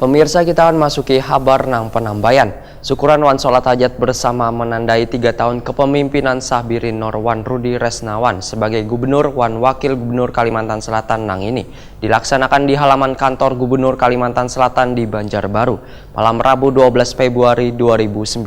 Pemirsa, kita akan masuki kabar nang penambayan. Syukuran wan sholat hajat bersama menandai 3 tahun kepemimpinan Sahbirin Nor Wan Rudi Resnawan sebagai Gubernur wan Wakil Gubernur Kalimantan Selatan nang ini dilaksanakan di halaman kantor Gubernur Kalimantan Selatan di Banjarbaru malam Rabu 12 Februari 2019.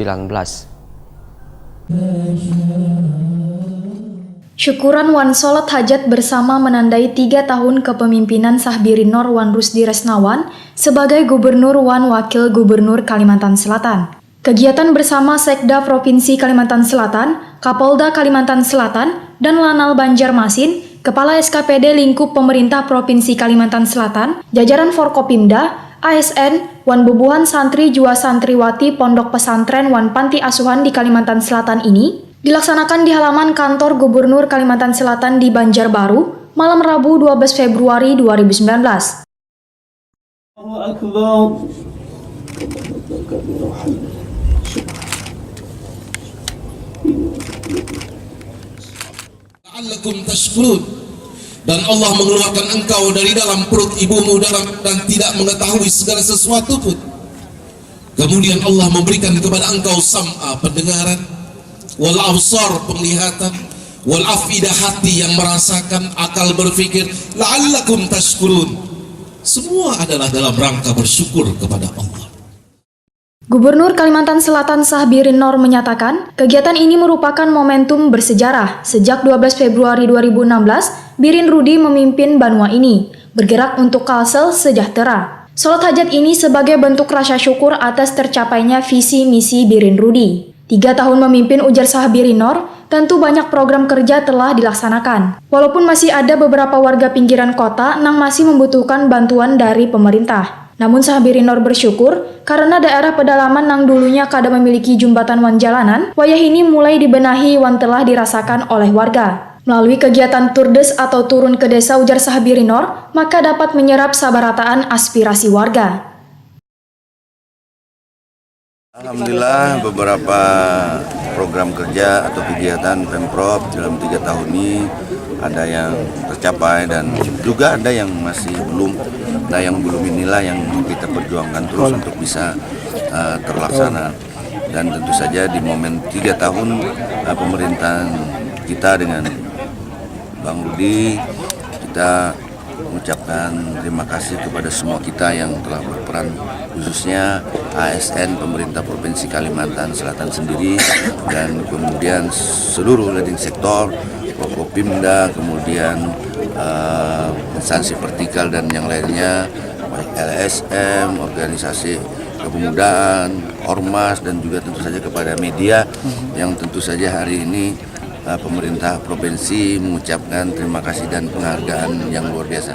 Syukuran wan sholat hajat bersama menandai 3 tahun kepemimpinan Sahbirin Nor Wan Rudi Resnawan sebagai Gubernur wan Wakil Gubernur Kalimantan Selatan. Kegiatan bersama Sekda Provinsi Kalimantan Selatan, Kapolda Kalimantan Selatan, dan Lanal Banjarmasin, Kepala SKPD Lingkup Pemerintah Provinsi Kalimantan Selatan, jajaran Forkopimda, ASN, wan bubuhan santri jua santriwati Pondok Pesantren wan Panti Asuhan di Kalimantan Selatan ini dilaksanakan di halaman kantor Gubernur Kalimantan Selatan di Banjarbaru malam Rabu 12 Februari 2019. La'allakum tashkurun, dan Allah mengeluarkan engkau dari dalam perut ibumu dan tidak mengetahui segala sesuatu pun. Kemudian Allah memberikan kepada engkau sam'a, pendengaran, wal absar, penglihatan, wal afidah, hati yang merasakan, akal berpikir. La'allakum tashkurun. Semua adalah dalam rangka bersyukur kepada Allah. Gubernur Kalimantan Selatan Sahbirin Nor menyatakan, kegiatan ini merupakan momentum bersejarah. Sejak 12 Februari 2016, Birin Rudi memimpin Banua ini, bergerak untuk Kalsel sejahtera. Sholat hajat ini sebagai bentuk rasa syukur atas tercapainya visi misi Birin Rudi. 3 tahun memimpin, ujar Sahbirin Nor, tentu banyak program kerja telah dilaksanakan. Walaupun masih ada beberapa warga pinggiran kota yang masih membutuhkan bantuan dari pemerintah. Namun Sahbirin Nor bersyukur karena daerah pedalaman yang dulunya kada memiliki jembatan wan jalanan, wayah ini mulai dibenahi wan telah dirasakan oleh warga. Melalui kegiatan turdes atau turun ke desa, ujar Sahbirin Nor, maka dapat menyerap sabarataan aspirasi warga. Alhamdulillah, beberapa program kerja atau kegiatan Pemprov dalam 3 tahun ini ada yang tercapai dan juga ada yang masih belum. Nah, yang belum inilah yang kita perjuangkan terus untuk bisa terlaksana. Dan tentu saja di momen 3 tahun pemerintahan kita dengan Bang Rudi, kita mengucapkan terima kasih kepada semua kita yang telah berperan, khususnya ASN pemerintah Provinsi Kalimantan Selatan sendiri, dan kemudian seluruh leading sektor, Forkopimda, kemudian instansi vertikal dan yang lainnya, baik LSM, organisasi kepemudaan, ormas, dan juga tentu saja kepada media yang tentu saja hari ini pemerintah provinsi mengucapkan terima kasih dan penghargaan yang luar biasa.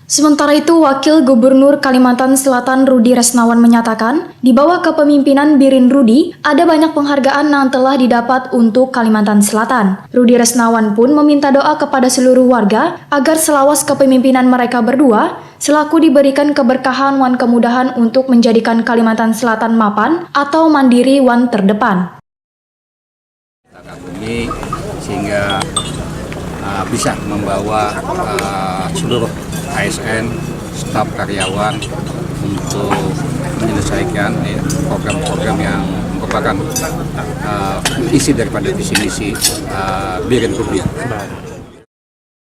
Sementara itu, Wakil Gubernur Kalimantan Selatan Rudi Resnawan menyatakan, di bawah kepemimpinan Birin Rudi, ada banyak penghargaan yang telah didapat untuk Kalimantan Selatan. Rudi Resnawan pun meminta doa kepada seluruh warga agar selawas kepemimpinan mereka berdua, selaku diberikan keberkahan wan kemudahan untuk menjadikan Kalimantan Selatan mapan atau mandiri wan terdepan. Ini sehingga bisa membawa seluruh ASN, staf karyawan untuk menyelesaikan program-program yang merupakan isi daripada visi misi Birin Rudi.